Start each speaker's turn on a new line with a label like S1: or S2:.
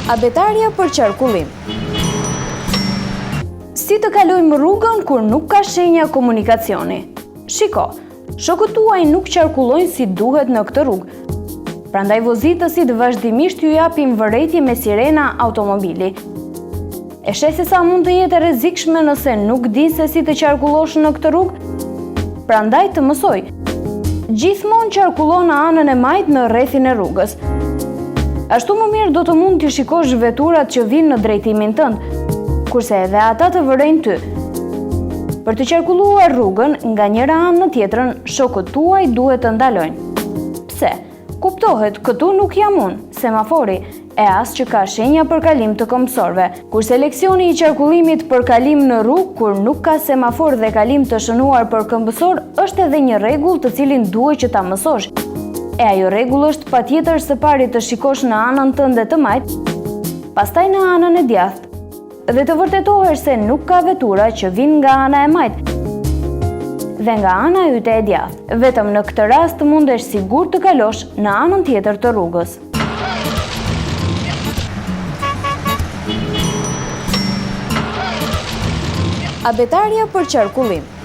S1: Abetarja për qarkullim. Si të kalojmë rrugën kur nuk ka shenja komunikacioni? Shiko, shokët tuaj nuk qarkullojnë si duhet në këtë rrugë. Prandaj vozitësit vazhdimisht ju japin vërejtje me sirena automobili. E sheh se sa mund të jetë e rrezikshme nëse nuk di se si të qarkullosh në këtë rrugë? Prandaj të mësoj. Gjithmonë qarkullo në anën e majt në rrethin e rrugës. Ashtu më mirë do të mund të shikosh veturat që vinë në drejtimin tënd, kurse edhe ata të vërejnë ty. Për të qarkulluar rrugën nga njëra anë në tjetrën, shokët tuaj duhet të ndalojnë. Pse? Kuptohet, këtu nuk jam unë, semafori, e as që ka shenja për kalim të këmbësorëve. Kurse leksioni i qarkullimit për kalim në rrugë kur nuk ka semafor dhe kalim të shënuar për këmbësor është edhe një rregull të cilin duhet që ta mësosh. E ajo rregull është patjetër së pari të shikosh në anën tënde të majt, pastaj në anën e djathtë, dhe të vërtetohesh se nuk ka vetura që vinë nga ana e majt dhe nga ana yte e djathtë. Vetëm në këtë rast mundesh sigurt të kalosh në anën tjetër të rrugës. Abetarja për qarkullim.